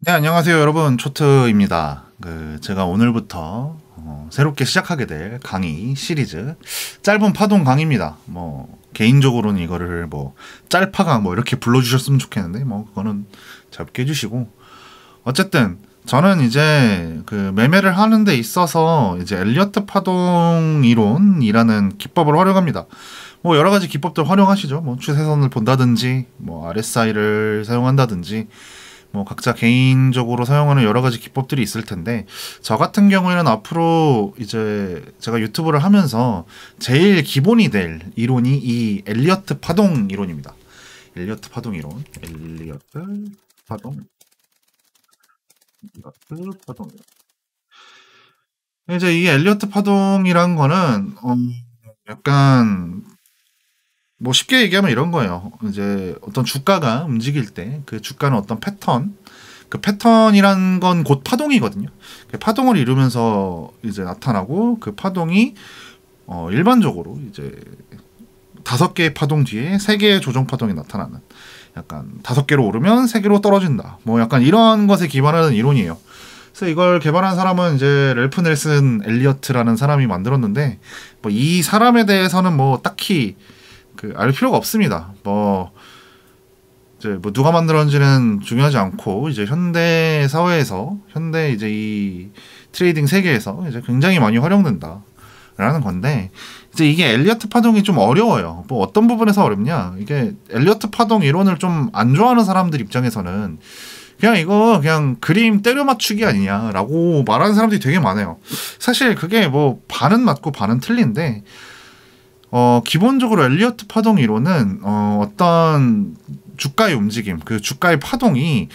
네, 안녕하세요, 여러분. 초트입니다. 제가 오늘부터 새롭게 시작하게 될 강의 시리즈 짧은 파동 강의입니다. 개인적으로는 이거를 짤파강 이렇게 불러주셨으면 좋겠는데 그거는 짧게 해주시고, 어쨌든 저는 이제 매매를 하는 데 있어서 이제 엘리어트 파동 이론이라는 기법을 활용합니다. 여러 가지 기법들 활용하시죠. 추세선을 본다든지 RSI를 사용한다든지 각자 개인적으로 사용하는 여러 가지 기법들이 있을 텐데, 저 같은 경우에는 앞으로 이제 제가 유튜브를 하면서 제일 기본이 될 이론이 이 엘리어트 파동 이론입니다. 엘리어트 파동 이론. 엘리어트 파동. 이제 이 엘리어트 파동이란 거는 약간 쉽게 얘기하면 이런 거예요. 이제 어떤 주가가 움직일 때 그 주가는 어떤 패턴, 그 패턴이란 건 곧 파동이거든요. 파동을 이루면서 이제 나타나고, 그 파동이 일반적으로 이제 5개의 파동 뒤에 3개의 조정 파동이 나타나는, 약간 5개로 오르면 3개로 떨어진다. 약간 이런 것에 기반하는 이론이에요. 그래서 이걸 개발한 사람은 이제 랠프 넬슨 엘리어트라는 사람이 만들었는데, 이 사람에 대해서는 딱히 알 필요가 없습니다. 이제 누가 만들었는지는 중요하지 않고, 이제 현대 사회에서, 현대 이제 이 트레이딩 세계에서 이제 굉장히 많이 활용된다라는 건데, 이제 이게 엘리어트 파동이 좀 어려워요. 어떤 부분에서 어렵냐? 이게 엘리어트 파동 이론을 좀 안 좋아하는 사람들 입장에서는 이거 그냥 그림 때려 맞추기 아니냐라고 말하는 사람들이 되게 많아요. 사실 그게 반은 맞고 반은 틀린데, 기본적으로 엘리어트 파동 이론은 어떤 주가의 움직임, 그 주가의 파동이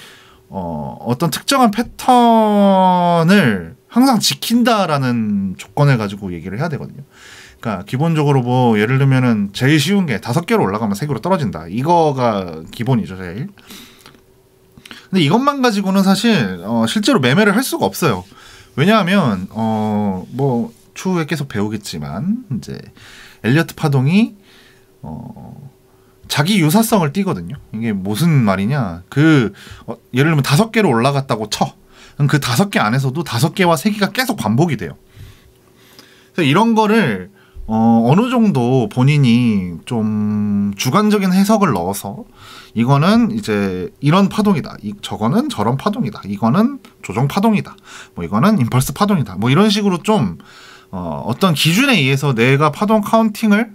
어떤 특정한 패턴을 항상 지킨다라는 조건을 가지고 얘기를 해야 되거든요. 그러니까 기본적으로 예를 들면은 제일 쉬운 게 5개로 올라가면 3개로 떨어진다. 이거가 기본이죠, 제일. 근데 이것만 가지고는 사실 실제로 매매를 할 수가 없어요. 왜냐하면 추후에 계속 배우겠지만, 이제 엘리어트 파동이 자기 유사성을 띠거든요. 이게 무슨 말이냐? 예를 들면 5개로 올라갔다고 쳐. 그럼 그 5개 안에서도 5개와 3개가 계속 반복이 돼요. 그래서 이런 거를 어느 정도 본인이 좀 주관적인 해석을 넣어서, 이거는 이제 이런 파동이다, 저거는 저런 파동이다, 이거는 조정 파동이다, 이거는 임펄스 파동이다, 이런 식으로 좀 어떤 기준에 의해서 내가 파동 카운팅을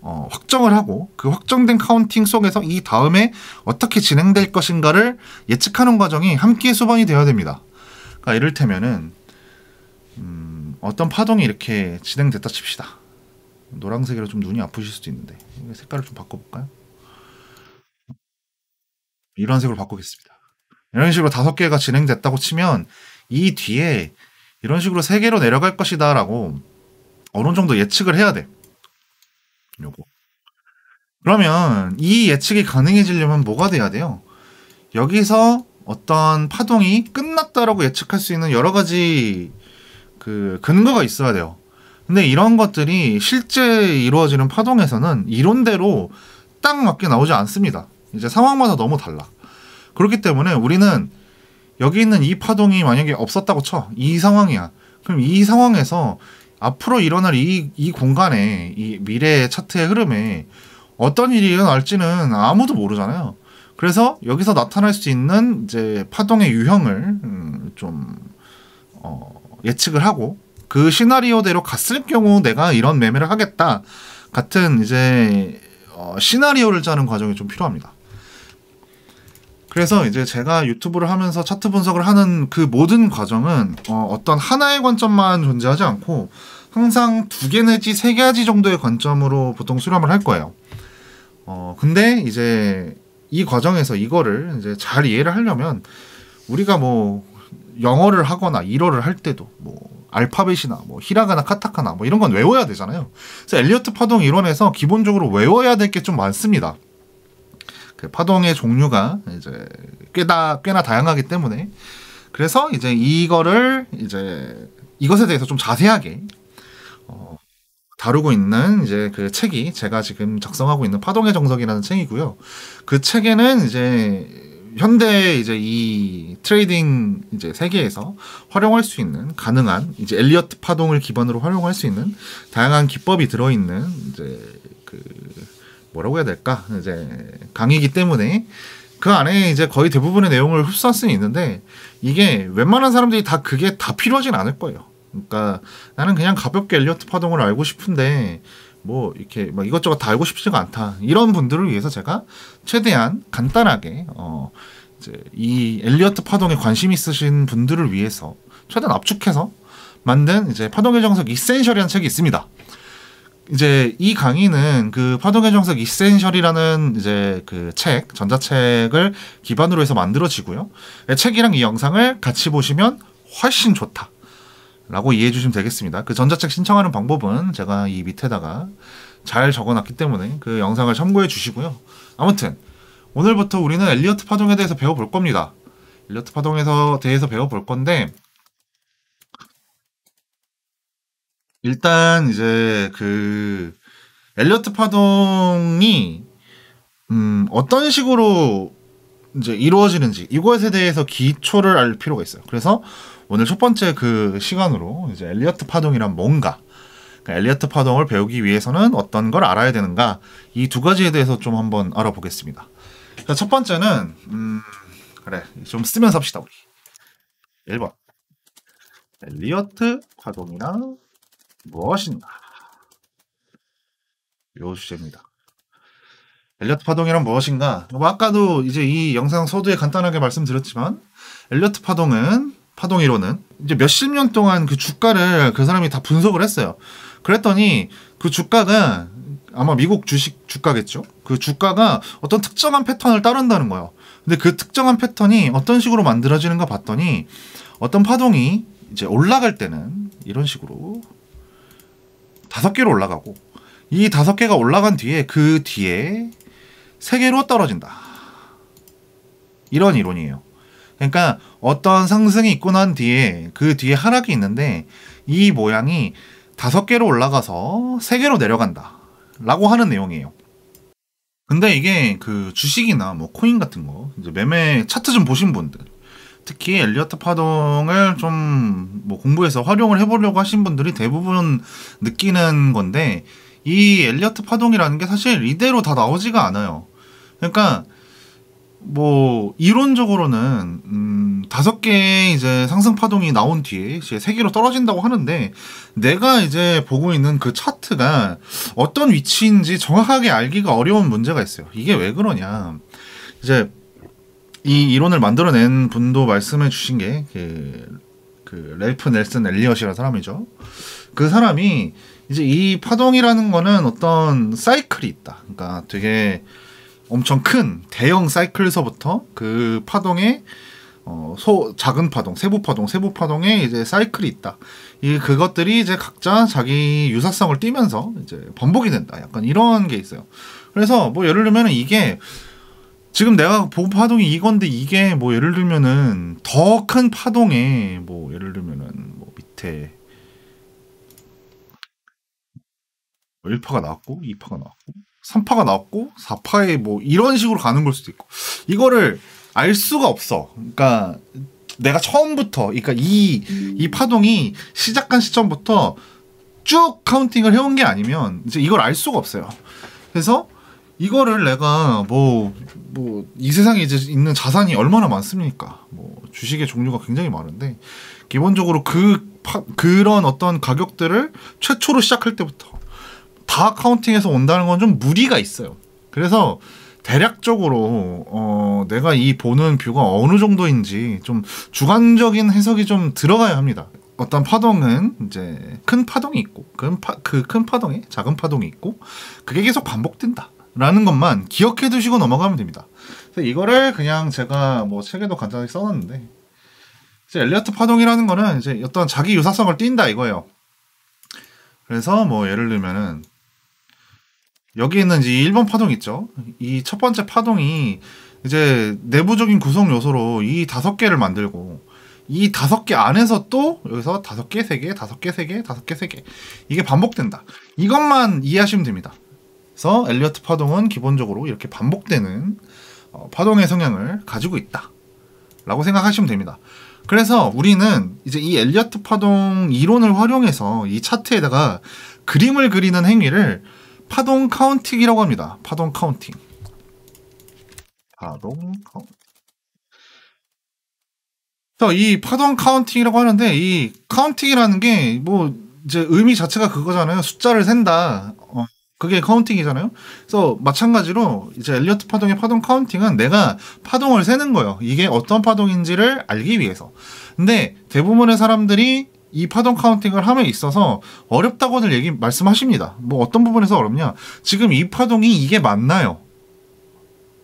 확정을 하고, 그 확정된 카운팅 속에서 이 다음에 어떻게 진행될 것인가를 예측하는 과정이 함께 수반이 되어야 됩니다. 그러니까 이를테면은 어떤 파동이 이렇게 진행됐다 칩시다. 노란색이라 좀 눈이 아프실 수도 있는데 색깔을 좀 바꿔볼까요? 이런 색으로 바꾸겠습니다. 이런 식으로 5개가 진행됐다고 치면 이 뒤에 이런 식으로 3개로 내려갈 것이다 라고 어느 정도 예측을 해야 돼. 요거. 그러면 이 예측이 가능해지려면 뭐가 돼야 돼요? 여기서 어떤 파동이 끝났다라고 예측할 수 있는 여러 가지 근거가 있어야 돼요. 근데 이런 것들이 실제 이루어지는 파동에서는 이론대로 딱 맞게 나오지 않습니다. 이제 상황마다 너무 달라. 그렇기 때문에 우리는 여기 있는 이 파동이 만약에 없었다고 쳐. 이 상황이야. 그럼 이 상황에서 앞으로 일어날 이 공간에, 이 미래의 차트의 흐름에 어떤 일이 일어날지는 아무도 모르잖아요. 그래서 여기서 나타날 수 있는 이제 파동의 유형을 좀 예측을 하고, 그 시나리오대로 갔을 경우 내가 이런 매매를 하겠다 같은 이제 시나리오를 짜는 과정이 좀 필요합니다. 그래서 이제 제가 유튜브를 하면서 차트 분석을 하는 그 모든 과정은 어떤 하나의 관점만 존재하지 않고 항상 2개 내지 3가지 정도의 관점으로 보통 수렴을 할 거예요. 근데 이제 이 과정에서 이거를 이제 잘 이해를 하려면 우리가 영어를 하거나 일어를 할 때도 알파벳이나 히라가나 카타카나 이런 건 외워야 되잖아요. 그래서 엘리어트 파동 이론에서 기본적으로 외워야 될 게 좀 많습니다. 그 파동의 종류가 이제 꽤나 다양하기 때문에, 그래서 이제 이것에 대해서 좀 자세하게 다루고 있는 이제 그 책이 제가 지금 작성하고 있는 파동의 정석이라는 책이고요. 그 책에는 이제 현대 이제 이 트레이딩 이제 세계에서 활용할 수 있는 가능한 이제 엘리어트 파동을 기반으로 활용할 수 있는 다양한 기법이 들어있는 이제 그 뭐라고 해야 될까 이제 강의이기 때문에 그 안에 이제 거의 대부분의 내용을 흡수할 수는 있는데 이게 웬만한 사람들이 다 그게 다 필요하진 않을 거예요. 그러니까 나는 그냥 가볍게 엘리어트 파동을 알고 싶은데 뭐 이렇게 막 이것저것 다 알고 싶지가 않다. 이런 분들을 위해서 제가 최대한 간단하게 이제 이 엘리어트 파동에 관심 있으신 분들을 위해서 최대한 압축해서 만든 이제 파동의 정석 이센셜이라는 책이 있습니다. 이제 이 강의는 그 파동의 정석 이센셜이라는 이제 그 책, 전자책을 기반으로 해서 만들어지고요. 책이랑 이 영상을 같이 보시면 훨씬 좋다. 라고 이해해 주시면 되겠습니다. 그 전자책 신청하는 방법은 제가 이 밑에다가 잘 적어놨기 때문에 그 영상을 참고해 주시고요. 아무튼 오늘부터 우리는 엘리어트 파동에 대해서 배워볼 겁니다. 엘리어트 파동에 대해서 배워볼 건데 일단 이제 그 엘리어트 파동이 어떤 식으로 이제 이루어지는지 이것에 대해서 기초를 알 필요가 있어요. 그래서 오늘 첫 번째 그 시간으로 이제 엘리어트 파동이란 뭔가, 그러니까 엘리어트 파동을 배우기 위해서는 어떤 걸 알아야 되는가 이 두 가지에 대해서 좀 한번 알아보겠습니다. 자, 첫 번째는 그래 좀 쓰면서 합시다 우리. 1번 엘리어트 파동이란 무엇인가? 요 주제입니다. 엘리어트 파동이란 무엇인가? 뭐 아까도 이제 이 영상 서두에 간단하게 말씀드렸지만 엘리어트 파동은 파동 이론은 이제 몇십 년 동안 그 주가를 그 사람이 다 분석을 했어요. 그랬더니 그 주가가 아마 미국 주식 주가겠죠. 그 주가가 어떤 특정한 패턴을 따른다는 거예요. 근데 그 특정한 패턴이 어떤 식으로 만들어지는가 봤더니 어떤 파동이 이제 올라갈 때는 이런 식으로 5개로 올라가고 이 5개가 올라간 뒤에 그 뒤에 3개로 떨어진다. 이런 이론이에요. 그러니까 어떤 상승이 있고 난 뒤에 그 뒤에 하락이 있는데 이 모양이 5개로 올라가서 3개로 내려간다 라고 하는 내용이에요. 근데 이게 그 주식이나 뭐 코인 같은 거 이제 매매 차트 좀 보신 분들 특히 엘리어트 파동을 좀 뭐 공부해서 활용을 해보려고 하신 분들이 대부분 느끼는 건데 이 엘리어트 파동이라는 게 사실 이대로 다 나오지가 않아요. 그러니까 뭐 이론적으로는 5개의 이제 상승 파동이 나온 뒤에 이제 3개로 떨어진다고 하는데 내가 이제 보고 있는 그 차트가 어떤 위치인지 정확하게 알기가 어려운 문제가 있어요. 이게 왜 그러냐? 이제 이 이론을 만들어낸 분도 말씀해 주신 게 그 랠프 넬슨 엘리엇이라는 사람이죠. 그 사람이 이제 이 파동이라는 거는 어떤 사이클이 있다. 그러니까 되게 엄청 큰 대형 사이클에서부터 그 파동의 작은 파동, 세부 파동의 이제 사이클이 있다. 그것들이 이제 각자 자기 유사성을 띠면서 이제 반복이 된다. 약간 이런 게 있어요. 그래서 뭐 예를 들면은 이게 지금 내가 본 파동이 이건데 이게 뭐 예를 들면은 더 큰 파동에 뭐 예를 들면은 뭐 밑에 1파가 나왔고 2파가 나왔고 3파가 나왔고 4파에 뭐 이런 식으로 가는 걸 수도 있고 이거를 알 수가 없어. 그러니까 내가 처음부터 그러니까 이 파동이 시작한 시점부터 쭉 카운팅을 해온 게 아니면 이제 이걸 알 수가 없어요. 그래서 이거를 내가 뭐 이 세상에 이제 있는 자산이 얼마나 많습니까? 뭐 주식의 종류가 굉장히 많은데 기본적으로 그런 어떤 가격들을 최초로 시작할 때부터 다 카운팅해서 온다는 건 좀 무리가 있어요. 그래서 대략적으로 내가 이 보는 뷰가 어느 정도인지 좀 주관적인 해석이 좀 들어가야 합니다. 어떤 파동은 이제 큰 파동이 있고 그 큰 파동에 작은 파동이 있고 그게 계속 반복된다 라는 것만 기억해 두시고 넘어가면 됩니다. 그래서 이거를 그냥 제가 뭐 책에도 간단하게 써놨는데 이제 엘리어트 파동이라는 거는 이제 어떤 자기 유사성을 띈다 이거예요. 그래서 뭐 예를 들면은 여기 있는 이제 1번 파동 있죠. 이 첫 번째 파동이 이제 내부적인 구성 요소로 이 5개를 만들고 이 5개 안에서 또 여기서 5개, 3개, 5개, 3개, 5개, 3개 이게 반복된다. 이것만 이해하시면 됩니다. 그래서 엘리어트 파동은 기본적으로 이렇게 반복되는 파동의 성향을 가지고 있다 라고 생각하시면 됩니다. 그래서 우리는 이제 이 엘리어트 파동 이론을 활용해서 이 차트에다가 그림을 그리는 행위를 파동 카운팅이라고 합니다. 파동 카운팅. 그래서 이 파동 카운팅이라고 하는데, 이 카운팅이라는 게 뭐 이제 의미 자체가 그거잖아요. 숫자를 센다. 그게 카운팅이잖아요. 그래서 마찬가지로 이제 엘리어트 파동의 파동 카운팅은 내가 파동을 세는 거예요. 이게 어떤 파동인지를 알기 위해서. 근데 대부분의 사람들이 이 파동 카운팅을 함에 있어서 어렵다고들 말씀하십니다. 뭐 어떤 부분에서 어렵냐? 지금 이 파동이 이게 맞나요?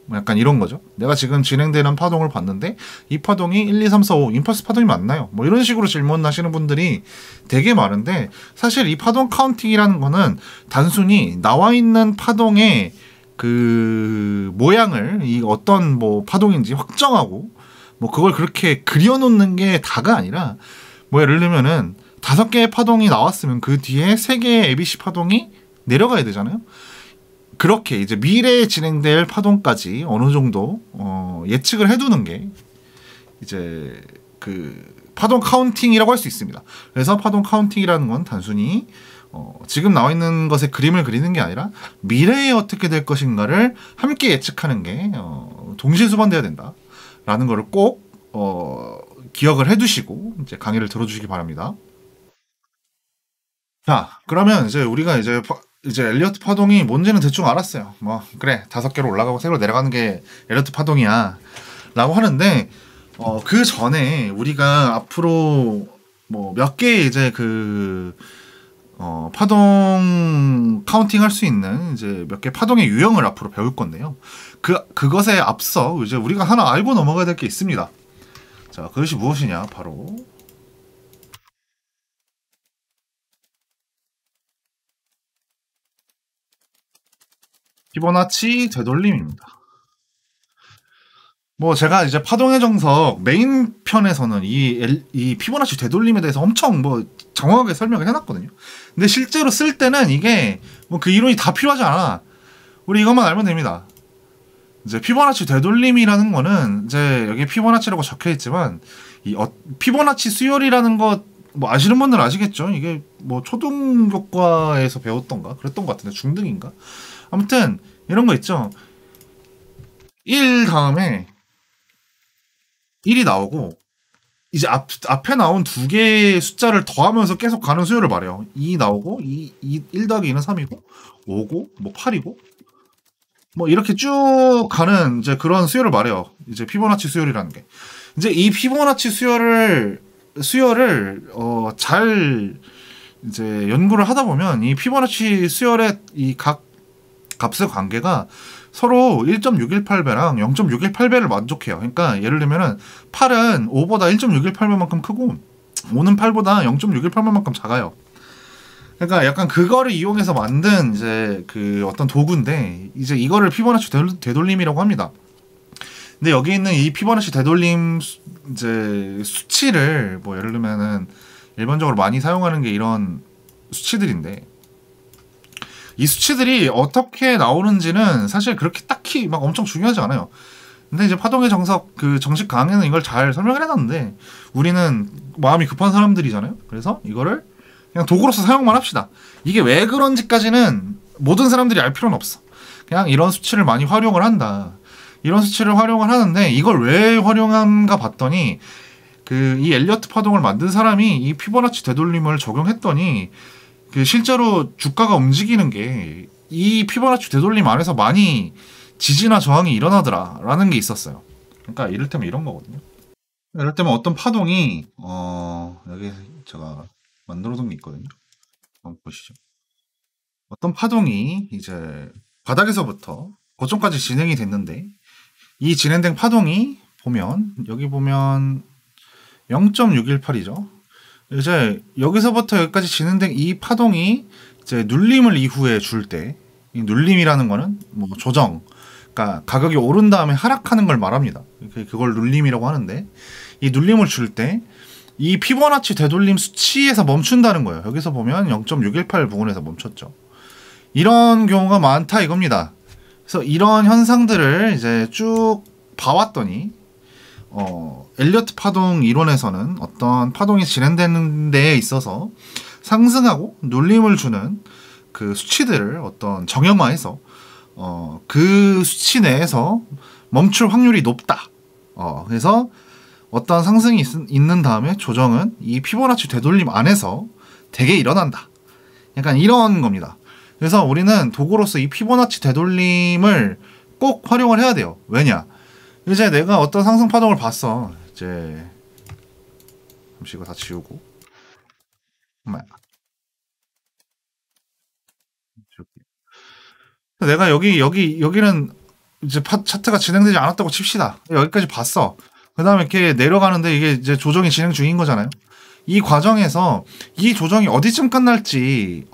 뭐 약간 이런 거죠. 내가 지금 진행되는 파동을 봤는데 이 파동이 1, 2, 3, 4, 5 임펄스 파동이 맞나요? 뭐 이런 식으로 질문하시는 분들이 되게 많은데, 사실 이 파동 카운팅이라는 거는 단순히 나와 있는 파동의 그 모양을 이 어떤 뭐 파동인지 확정하고 뭐 그걸 그렇게 그려놓는 게 다가 아니라, 뭐 예를 들면은 5개의 파동이 나왔으면 그 뒤에 3개의 ABC 파동이 내려가야 되잖아요. 그렇게 이제 미래에 진행될 파동까지 어느 정도 예측을 해두는 게 이제 그 파동 카운팅이라고 할 수 있습니다. 그래서 파동 카운팅이라는 건 단순히 지금 나와 있는 것의 그림을 그리는 게 아니라 미래에 어떻게 될 것인가를 함께 예측하는 게 동시에 수반돼야 된다라는 거를 꼭 기억을 해두시고 이제 강의를 들어주시기 바랍니다. 자, 그러면 이제 우리가 이제 엘리어트 파동이 뭔지는 대충 알았어요. 뭐 그래 5개로 올라가고 3개로 내려가는 게 엘리어트 파동이야 라고 하는데, 그 전에 우리가 앞으로 뭐 몇 개의 이제 그 파동 카운팅 할 수 있는 이제 몇 개 파동의 유형을 앞으로 배울 건데요. 그것에 앞서 이제 우리가 하나 알고 넘어가야 될 게 있습니다. 자, 그것이 무엇이냐? 바로 피보나치 되돌림입니다. 뭐 제가 이제 파동의 정석 메인 편에서는 이 피보나치 되돌림에 대해서 엄청 뭐 정확하게 설명을 해놨거든요. 근데 실제로 쓸 때는 이게 뭐 그 이론이 다 필요하지 않아. 우리 이것만 알면 됩니다. 이제 피보나치 되돌림이라는 거는 이제 여기 피보나치라고 적혀 있지만 이 피보나치 수열이라는 것 뭐 아시는 분들 아시겠죠? 이게 뭐 초등교과에서 배웠던가 그랬던 것 같은데, 중등인가? 아무튼 이런 거 있죠. 1 다음에 1이 나오고 이제 앞에 나온 2개의 숫자를 더하면서 계속 가는 수열을 말해요. 2 나오고 1 더하기 2는 3이고 5고 뭐 8이고 뭐 이렇게 쭉 가는 이제 그런 수열을 말해요. 이제 피보나치 수열이라는 게. 이제 이 피보나치 수열을 잘 이제 연구를 하다 보면 이 피보나치 수열의 이 각 값의 관계가 서로 1.618배랑 0.618배를 만족해요. 그러니까 예를 들면은 8은 5보다 1.618배만큼 크고 5는 8보다 0.618배만큼 작아요. 그러니까 약간 그거를 이용해서 만든 이제 그 어떤 도구인데, 이제 이거를 피보나치 되돌림이라고 합니다. 근데 여기 있는 이 피보나치 되돌림 이제 수치를 뭐 예를 들면은 일반적으로 많이 사용하는 게 이런 수치들인데, 이 수치들이 어떻게 나오는지는 사실 그렇게 딱히 막 엄청 중요하지 않아요. 근데 이제 파동의 정석 그 정식 강의는 이걸 잘 설명을 해놨는데, 우리는 마음이 급한 사람들이잖아요. 그래서 이거를 그냥 도구로서 사용만 합시다. 이게 왜 그런지까지는 모든 사람들이 알 필요는 없어. 그냥 이런 수치를 많이 활용을 한다. 이런 수치를 활용을 하는데, 이걸 왜 활용한가 봤더니 이 엘리어트 파동을 만든 사람이 이 피보나치 되돌림을 적용했더니 그 실제로 주가가 움직이는 게 이 피보나치 되돌림 안에서 많이 지지나 저항이 일어나더라라는 게 있었어요. 그러니까 이를테면 이런 거거든요. 이를테면 어떤 파동이 여기 제가 만들어둔 게 있거든요. 한번 보시죠. 어떤 파동이 이제 바닥에서부터 고점까지 진행이 됐는데, 이 진행된 파동이 보면 여기 보면 0.618이죠. 이제 여기서부터 여기까지 진행된 이 파동이 이제 눌림을 이후에 줄 때, 이 눌림이라는 거는 뭐 조정, 그러니까 가격이 오른 다음에 하락하는 걸 말합니다. 그걸 눌림이라고 하는데, 이 눌림을 줄 때 이 피보나치 되돌림 수치에서 멈춘다는 거예요. 여기서 보면 0.618 부근에서 멈췄죠. 이런 경우가 많다 이겁니다. 그래서 이런 현상들을 이제 쭉 봐왔더니 엘리어트 파동 이론에서는 어떤 파동이 진행되는 데에 있어서 상승하고 눌림을 주는 그 수치들을 어떤 정형화해서 그 수치 내에서 멈출 확률이 높다. 그래서 어떤 상승이 있는 다음에 조정은 이 피보나치 되돌림 안에서 되게 일어난다. 약간 이런 겁니다. 그래서 우리는 도구로서 이 피보나치 되돌림을 꼭 활용을 해야 돼요. 왜냐? 이제 내가 어떤 상승 파동을 봤어. 이제 잠시 이거 다 지우고. 내가 여기는 이제 차트가 진행되지 않았다고 칩시다. 여기까지 봤어. 그 다음에 이렇게 내려가는데 이게 이제 조정이 진행 중인 거잖아요. 이 과정에서 이 조정이 어디쯤 끝날지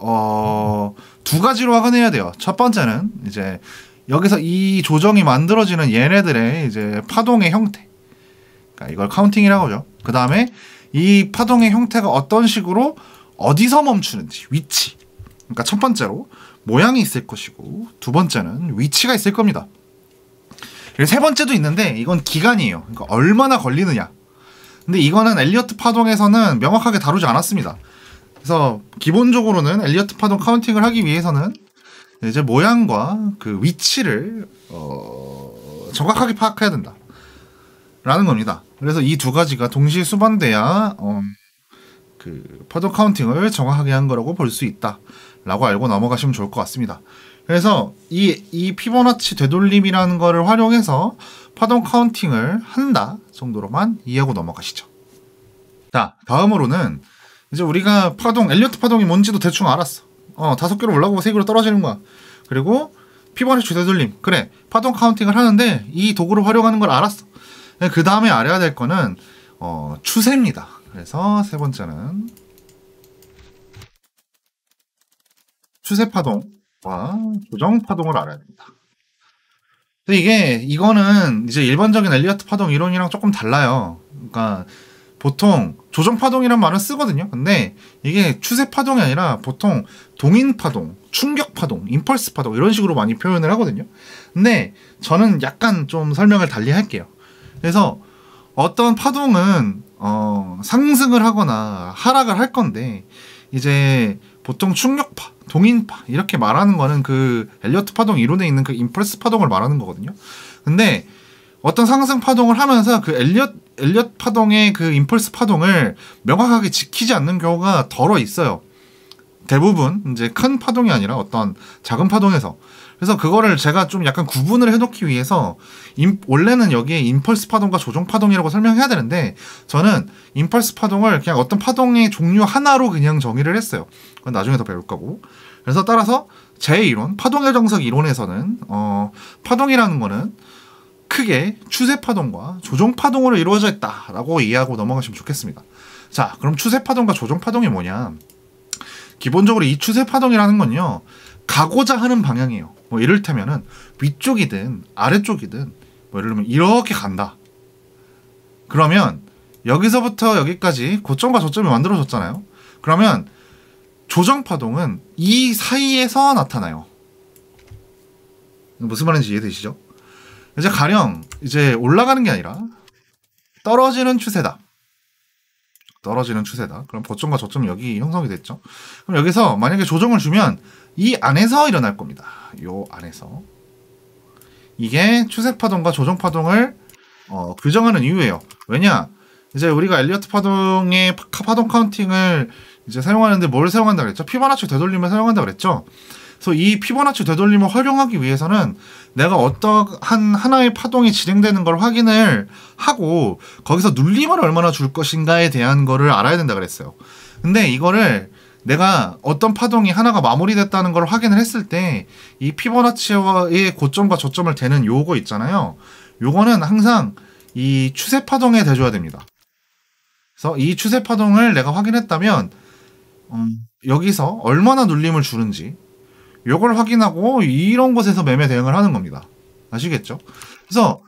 두 가지로 확인해야 돼요. 첫 번째는 이제 여기서 이 조정이 만들어지는 얘네들의 이제 파동의 형태. 그러니까 이걸 카운팅이라고 하죠. 그 다음에 이 파동의 형태가 어떤 식으로 어디서 멈추는지 위치. 그러니까 첫 번째로 모양이 있을 것이고 두 번째는 위치가 있을 겁니다. 세 번째도 있는데 이건 기간이에요. 그러니까 얼마나 걸리느냐. 근데 이거는 엘리어트 파동에서는 명확하게 다루지 않았습니다. 그래서 기본적으로는 엘리어트 파동 카운팅을 하기 위해서는 이제 모양과 그 위치를 정확하게 파악해야 된다. 라는 겁니다. 그래서 이 두 가지가 동시에 수반돼야 그 파동 카운팅을 정확하게 한 거라고 볼 수 있다. 라고 알고 넘어가시면 좋을 것 같습니다. 그래서 이 피보나치 되돌림이라는 거를 활용해서 파동 카운팅을 한다 정도로만 이해하고 넘어가시죠. 자, 다음으로는 이제 우리가 엘리어트 파동이 뭔지도 대충 알았어. 5개로 올라가고 3개로 떨어지는 거야. 그리고 피보나치 되돌림. 그래, 파동 카운팅을 하는데 이 도구를 활용하는 걸 알았어. 그 다음에 알아야 될 거는 추세입니다. 그래서 세 번째는 추세 파동과 조정 파동을 알아야 됩니다. 근데 이거는 이제 일반적인 엘리어트 파동 이론이랑 조금 달라요. 그러니까 보통 조정 파동이란 말은 쓰거든요. 근데 이게 추세 파동이 아니라 보통 동인 파동, 충격 파동, 임펄스 파동 이런 식으로 많이 표현을 하거든요. 근데 저는 약간 좀 설명을 달리 할게요. 그래서 어떤 파동은 상승을 하거나 하락을 할 건데 이제 보통 충격파, 동인파 이렇게 말하는 거는 그 엘리어트 파동 이론에 있는 그 임펄스 파동을 말하는 거거든요. 근데 어떤 상승 파동을 하면서 그 엘리엇 파동의 그 임펄스 파동을 명확하게 지키지 않는 경우가 덜어 있어요. 대부분 이제 큰 파동이 아니라 어떤 작은 파동에서. 그래서 그거를 제가 좀 약간 구분을 해놓기 위해서 원래는 여기에 임펄스 파동과 조정 파동이라고 설명해야 되는데 저는 임펄스 파동을 그냥 어떤 파동의 종류 하나로 그냥 정의를 했어요. 그건 나중에 더 배울 거고. 그래서 따라서 제 이론, 파동의 정석 이론에서는 파동이라는 거는 크게 추세 파동과 조정 파동으로 이루어져 있다라고 이해하고 넘어가시면 좋겠습니다. 자, 그럼 추세 파동과 조정 파동이 뭐냐? 기본적으로 이 추세 파동이라는 건요, 가고자 하는 방향이에요. 뭐 이를테면은 위쪽이든 아래쪽이든 뭐 예를 들면 이렇게 간다. 그러면 여기서부터 여기까지 고점과 저점이 만들어졌잖아요. 그러면 조정 파동은 이 사이에서 나타나요. 무슨 말인지 이해되시죠? 이제 가령 이제 올라가는 게 아니라 떨어지는 추세다. 떨어지는 추세다. 그럼 고점과 저점이 여기 형성이 됐죠. 그럼 여기서 만약에 조정을 주면 이 안에서 일어날 겁니다. 요 안에서. 이게 추세 파동과 조정 파동을 규정하는 이유예요. 왜냐? 이제 우리가 엘리어트 파동의 파동 카운팅을 이제 사용하는데 뭘 사용한다 그랬죠? 피보나치 되돌림을 사용한다 그랬죠? 그래서 이 피보나치 되돌림을 활용하기 위해서는 내가 어떠한 하나의 파동이 진행되는 걸 확인을 하고 거기서 눌림을 얼마나 줄 것인가에 대한 거를 알아야 된다 그랬어요. 근데 이거를 내가 어떤 파동이 하나가 마무리됐다는 걸 확인을 했을 때 이 피보나치의 고점과 저점을 대는 요거 있잖아요. 요거는 항상 이 추세 파동에 대줘야 됩니다. 그래서 이 추세 파동을 내가 확인했다면 여기서 얼마나 눌림을 주는지 요걸 확인하고 이런 곳에서 매매 대응을 하는 겁니다. 아시겠죠? 그래서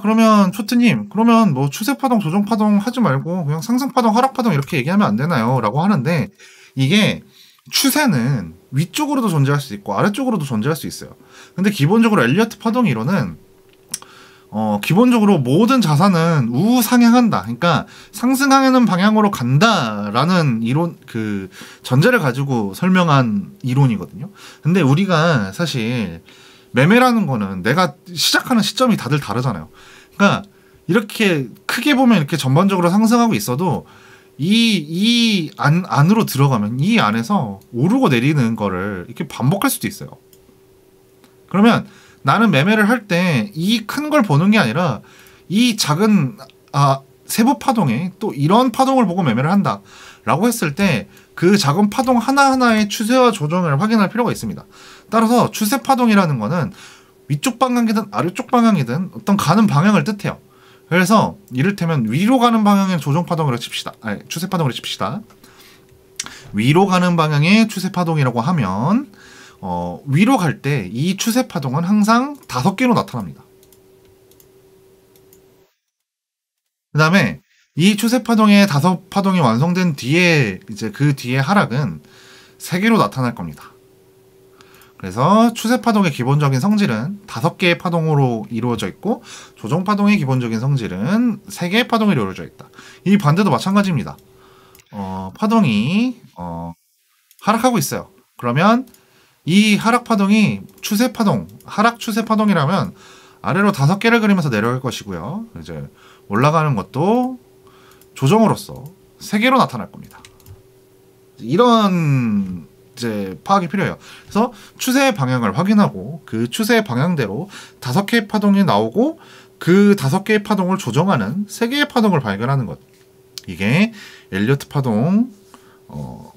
그러면 초트님, 그러면 뭐 추세파동, 조정파동 하지 말고 그냥 상승파동, 하락파동 이렇게 얘기하면 안 되나요? 라고 하는데 이게 추세는 위쪽으로도 존재할 수 있고 아래쪽으로도 존재할 수 있어요. 근데 기본적으로 엘리어트 파동 이론은 기본적으로 모든 자산은 우상향한다. 그러니까 상승하는 방향으로 간다라는 이론, 그 전제를 가지고 설명한 이론이거든요. 근데 우리가 사실 매매라는 거는 내가 시작하는 시점이 다들 다르잖아요. 그러니까 이렇게 크게 보면 이렇게 전반적으로 상승하고 있어도 안으로 들어가면 이 안에서 오르고 내리는 거를 이렇게 반복할 수도 있어요. 그러면 나는 매매를 할 때 이 큰 걸 보는 게 아니라 이 작은 세부 파동에 또 이런 파동을 보고 매매를 한다 라고 했을 때 그 작은 파동 하나하나의 추세와 조정을 확인할 필요가 있습니다. 따라서 추세 파동이라는 거는 위쪽 방향이든 아래쪽 방향이든 어떤 가는 방향을 뜻해요. 그래서 이를테면 위로 가는 방향의 조정 파동으로 칩시다. 아니, 추세 파동으로 칩시다. 위로 가는 방향의 추세 파동이라고 하면 위로 갈 때 이 추세 파동은 항상 5개로 나타납니다. 그 다음에 이 추세 파동의 5파동이 완성된 뒤에 이제 그 뒤에 하락은 3개로 나타날 겁니다. 그래서 추세 파동의 기본적인 성질은 5개의 파동으로 이루어져 있고 조정 파동의 기본적인 성질은 3개의 파동으로 이루어져 있다. 이 반대도 마찬가지입니다. 파동이 하락하고 있어요. 그러면 이 하락 파동이 추세 파동, 하락 추세 파동이라면 아래로 5개를 그리면서 내려갈 것이고요. 이제 올라가는 것도 조정으로서 3개로 나타날 겁니다. 이런 이제 파악이 필요해요. 그래서 추세의 방향을 확인하고 그 추세의 방향대로 5개의 파동이 나오고 그 5개의 파동을 조정하는 3개의 파동을 발견하는 것. 이게 엘리어트 파동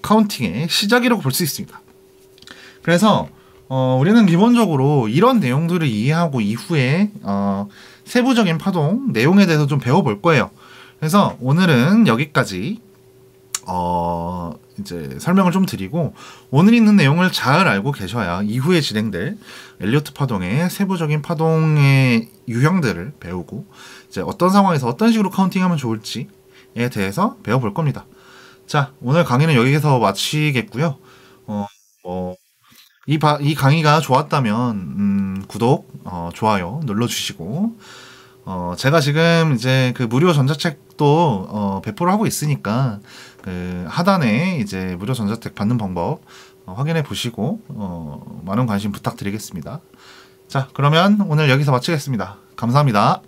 카운팅의 시작이라고 볼 수 있습니다. 그래서 우리는 기본적으로 이런 내용들을 이해하고 이후에 세부적인 파동 내용에 대해서 좀 배워볼 거예요. 그래서 오늘은 여기까지 이제 설명을 좀 드리고 오늘 있는 내용을 잘 알고 계셔야 이후에 진행될 엘리어트 파동의 세부적인 파동의 유형들을 배우고 이제 어떤 상황에서 어떤 식으로 카운팅하면 좋을지에 대해서 배워볼 겁니다. 자, 오늘 강의는 여기서 마치겠고요. 이 강의가 좋았다면 구독, 좋아요 눌러주시고 제가 지금 이제 그 무료 전자책도 배포를 하고 있으니까 그 하단에 이제 무료 전자책 받는 방법 확인해 보시고 많은 관심 부탁드리겠습니다. 자, 그러면 오늘 여기서 마치겠습니다. 감사합니다.